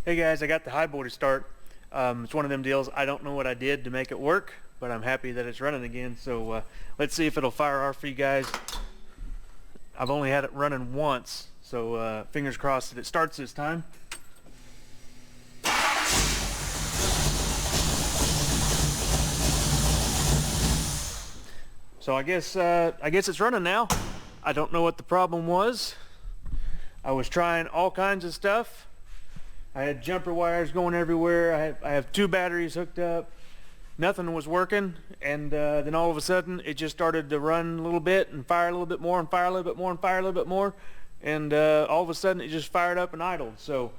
Hey guys, I got the Highboy to start. It's one of them deals. I don't know what I did to make it work, but I'm happy that it's running again. So let's see if it'll fire off for you guys. I've only had it running once, so fingers crossed that it starts this time. So I guess it's running now. I don't know what the problem was. I was trying all kinds of stuff. I had jumper wires going everywhere. I have two batteries hooked up. Nothing was working, and then all of a sudden it just started to run a little bit and fire a little bit more and fire a little bit more and fire a little bit more, and all of a sudden it just fired up and idled. So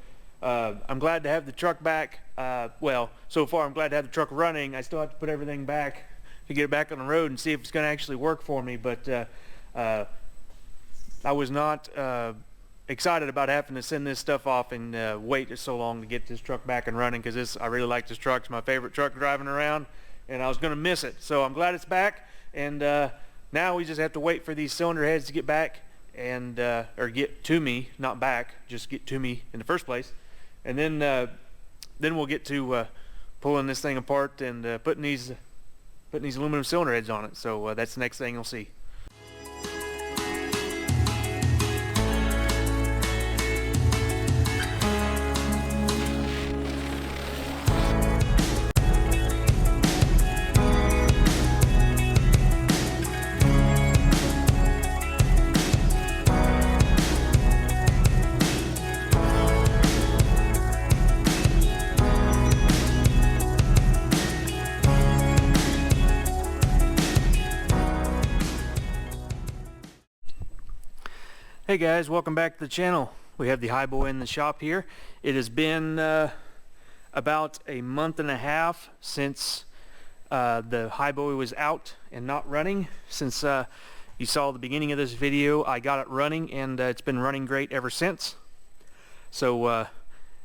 I'm glad to have the truck back. Well, so far I'm glad to have the truck running. I still have to put everything back to get it back on the road and see if it's going to actually work for me, but I was not excited about having to send this stuff off and wait so long to get this truck back and running, because I really like this truck. It's my favorite truck driving around, and I was going to miss it. So I'm glad it's back, and now we just have to wait for these cylinder heads to get back and or get to me, not back, just get to me in the first place, and then we'll get to pulling this thing apart and putting these aluminum cylinder heads on it. So that's the next thing you'll see. Hey guys, welcome back to the channel. We have the Highboy in the shop here. It has been about a month and a half since the Highboy was out and not running. Since you saw the beginning of this video, I got it running, and it's been running great ever since. So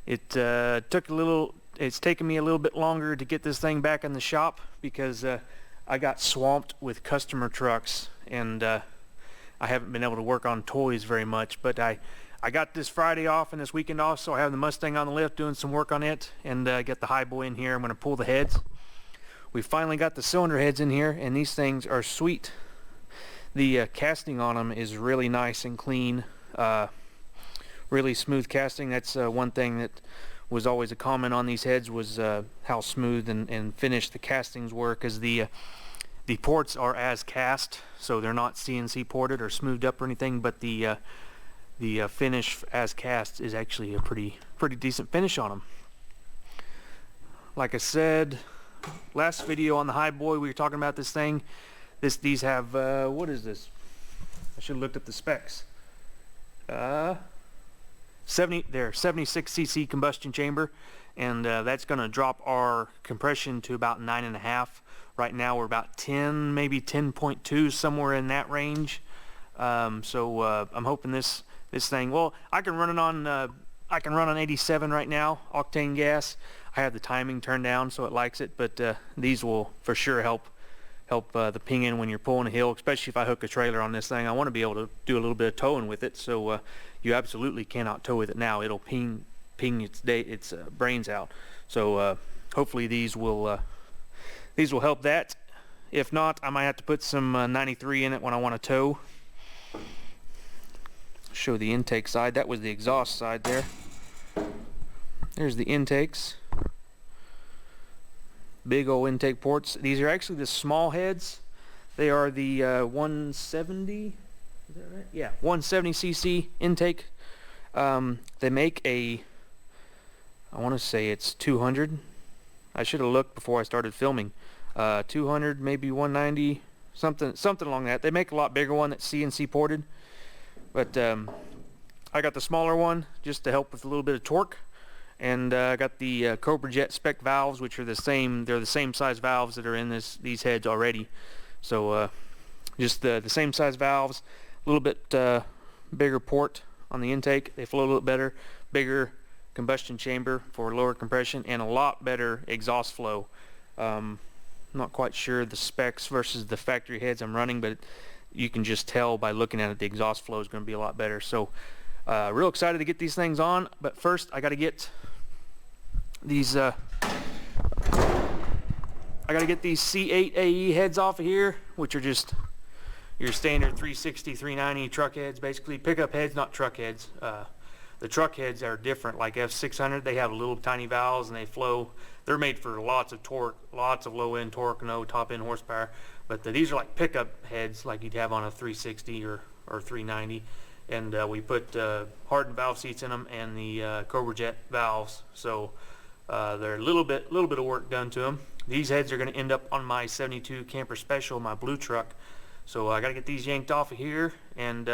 it's taken me a little bit longer to get this thing back in the shop, because I got swamped with customer trucks, and I haven't been able to work on toys very much. But I got this Friday off and this weekend off, so I have the Mustang on the lift doing some work on it, and get the Highboy in here. I'm going to pull the heads. We finally got the cylinder heads in here, and these things are sweet. The casting on them is really nice and clean, really smooth casting. That's one thing that was always a comment on these heads, was how smooth and finished the castings were, because the ports are as cast, so they're not CNC ported or smoothed up or anything, but the finish as cast is actually a pretty decent finish on them. Like I said, last video on the Highboy, we were talking about this thing. These have what is this? I should have looked up the specs. 76 cc combustion chamber, and that's going to drop our compression to about 9.5. Right now we're about 10, maybe 10.2, somewhere in that range. So I'm hoping this thing, well, I can run on 87 right now, octane gas. I have the timing turned down so it likes it, but these will for sure help the pinging when you're pulling a hill, especially if I hook a trailer on this thing. I want to be able to do a little bit of towing with it, so you absolutely cannot tow with it now. It'll ping its brains out. So hopefully these will help that. If not, I might have to put some 93 in it when I want to tow. Show the intake side. That was the exhaust side there. There's the intakes. Big old intake ports. These are actually the small heads. They are the 170. Is that right? Yeah, 170 cc intake. They make I want to say it's 200. I should have looked before I started filming. 200, maybe 190, something along that. They make a lot bigger one that's CNC ported, but I got the smaller one just to help with a little bit of torque, and I got the Cobra Jet spec valves, which are the same. They're the same size valves that are in these heads already. So just the same size valves, a little bit bigger port on the intake. They flow a little better, bigger combustion chamber for lower compression, and a lot better exhaust flow. I'm not quite sure the specs versus the factory heads I'm running, but you can just tell by looking at it the exhaust flow is going to be a lot better. So real excited to get these things on, but first I got to get these I gotta get these C8 AE heads off of here, which are just your standard 360, 390 truck heads, basically pickup heads, not truck heads. The truck heads are different, like F600, they have little tiny valves and they flow. They're made for lots of torque, lots of low end torque, no top end horsepower. But these are like pickup heads like you'd have on a 360 or 390. And we put hardened valve seats in them and the Cobra Jet valves. So they're a little bit of work done to them. These heads are going to end up on my 72 Camper Special, my blue truck. So I got to get these yanked off of here, and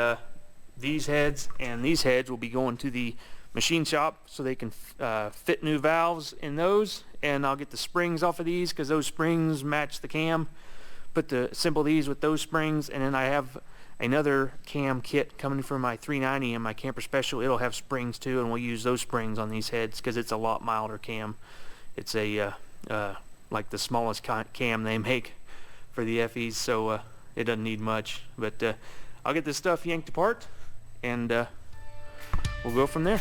these heads and these heads will be going to the machine shop so they can fit new valves in those. And I'll get the springs off of these because those springs match the cam. Assemble these with those springs, and then I have another cam kit coming from my 390 and my Camper Special. It'll have springs too, and we'll use those springs on these heads because it's a lot milder cam. It's a like the smallest cam they make for the FEs, so it doesn't need much. But I'll get this stuff yanked apart, and we'll go from there.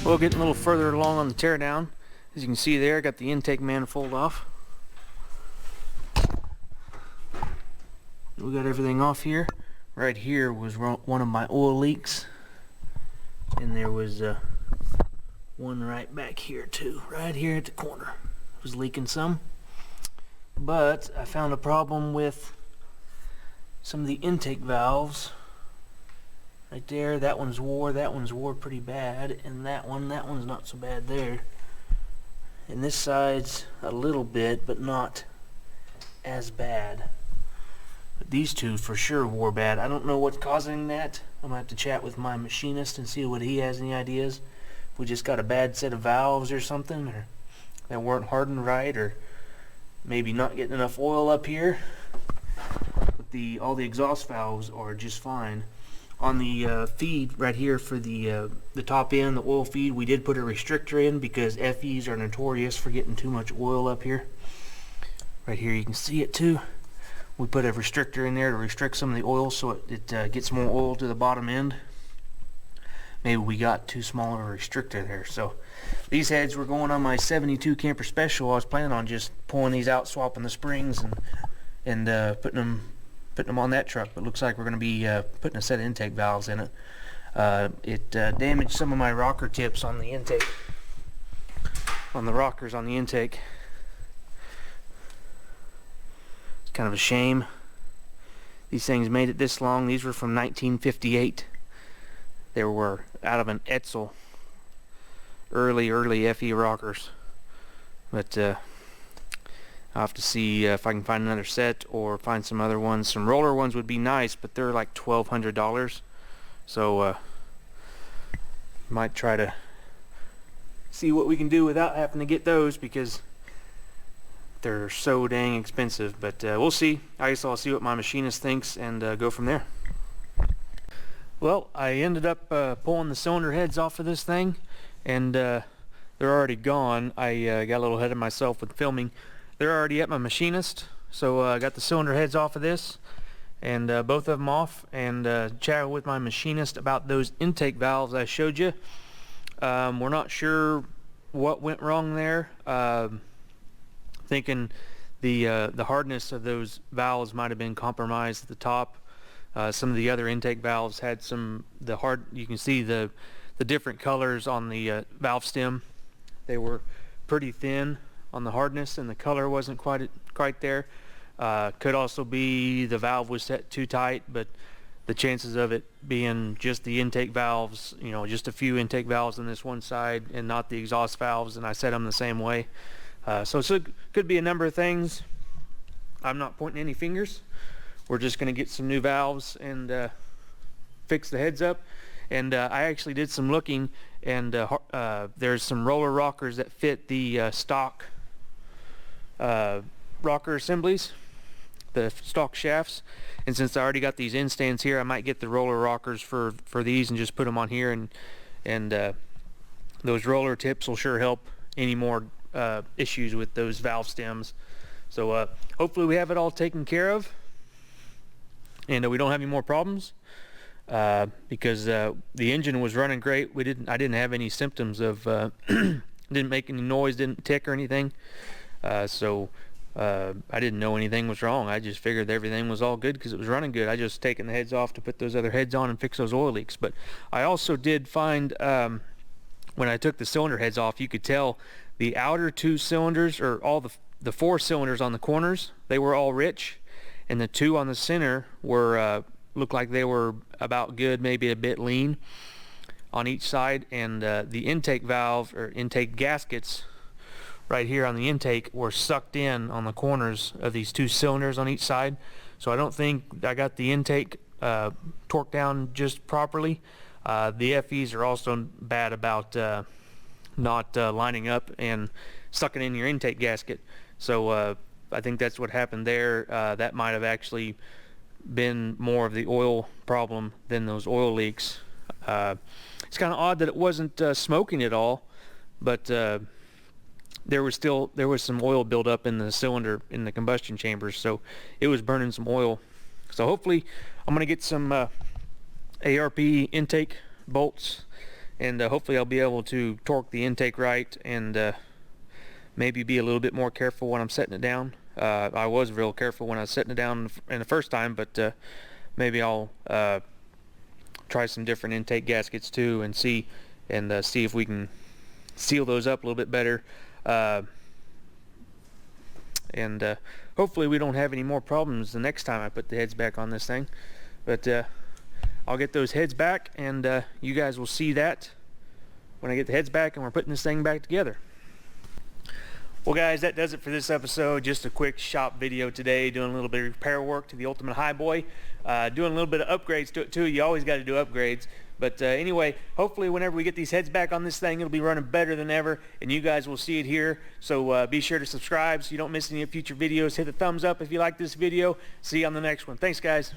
Well, getting a little further along on the teardown. As you can see there, I got the intake manifold off. We got everything off here. Right here was one of my oil leaks, and there was one right back here too, right here at the corner. It was leaking some, but I found a problem with some of the intake valves. Right there, that one's wore pretty bad, and that one's not so bad there. And this side's a little bit, but not as bad. But these two for sure wore bad. I don't know what's causing that. I'm gonna have to chat with my machinist and see what he has any ideas. If we just got a bad set of valves or something, or that weren't hardened right, or maybe not getting enough oil up here. But all the exhaust valves are just fine. On the feed right here for the top end, the oil feed, we did put a restrictor in because FEs are notorious for getting too much oil up here. Right here you can see it too. We put a restrictor in there to restrict some of the oil so it gets more oil to the bottom end. Maybe we got too small of a restrictor there. So these heads were going on my 72 Camper Special. I was planning on just pulling these out, swapping the springs, and putting them on that truck, but looks like we're going to be putting a set of intake valves in it. It damaged some of my rocker tips on the intake, on the rockers on the intake. It's kind of a shame. These things made it this long. These were from 1958. They were out of an Etzel, early FE rockers. But I'll have to see if I can find another set or find some other ones. Some roller ones would be nice, but they're like $1,200. So might try to see what we can do without having to get those because they're so dang expensive. But we'll see. I guess I'll see what my machinist thinks and go from there. Well, I ended up pulling the cylinder heads off of this thing, and they're already gone. I got a little ahead of myself with filming. They're already at my machinist, so I got the cylinder heads off of this, and both of them off, and chatted with my machinist about those intake valves I showed you. We're not sure what went wrong there. Thinking the hardness of those valves might have been compromised at the top. Some of the other intake valves had you can see the different colors on the valve stem. They were pretty thin on the hardness, and the color wasn't quite there. Could also be the valve was set too tight, but the chances of it being just the intake valves, just a few intake valves on this one side and not the exhaust valves, and I set them the same way. So it could be a number of things. I'm not pointing any fingers. We're just going to get some new valves and fix the heads up. And I actually did some looking, and there's some roller rockers that fit the stock rocker assemblies, the stock shafts. And since I already got these end stands here, I might get the roller rockers for these and just put them on here, and those roller tips will sure help any more issues with those valve stems. So hopefully we have it all taken care of, and we don't have any more problems, because the engine was running great. I didn't have any symptoms of didn't make any noise, didn't tick or anything. So I didn't know anything was wrong. I just figured everything was all good because it was running good. I just taken the heads off to put those other heads on and fix those oil leaks. But I also did find, when I took the cylinder heads off, you could tell the outer two cylinders, or all the four cylinders on the corners, they were all rich, and the two on the center were looked like they were about good, maybe a bit lean on each side. And the intake valve or intake gaskets right here on the intake were sucked in on the corners of these two cylinders on each side. So I don't think I got the intake torqued down just properly. The FEs are also bad about not lining up and sucking in your intake gasket. So I think that's what happened there. That might have actually been more of the oil problem than those oil leaks. It's kind of odd that it wasn't smoking at all, but there was some oil buildup in the cylinder in the combustion chambers, so it was burning some oil. So hopefully I'm going to get some ARP intake bolts, and hopefully I'll be able to torque the intake right, and maybe be a little bit more careful when I'm setting it down. I was real careful when I was setting it down in the first time, but maybe I'll try some different intake gaskets too, and see if we can seal those up a little bit better. And hopefully we don't have any more problems the next time I put the heads back on this thing. But I'll get those heads back, and you guys will see that when I get the heads back and we're putting this thing back together. Well guys, that does it for this episode. Just a quick shop video today, doing a little bit of repair work to the Ultimate Highboy, doing a little bit of upgrades to it too. You always got to do upgrades. But anyway, hopefully whenever we get these heads back on this thing, it'll be running better than ever, and you guys will see it here. So be sure to subscribe so you don't miss any future videos. Hit the thumbs up if you like this video. See you on the next one. Thanks guys.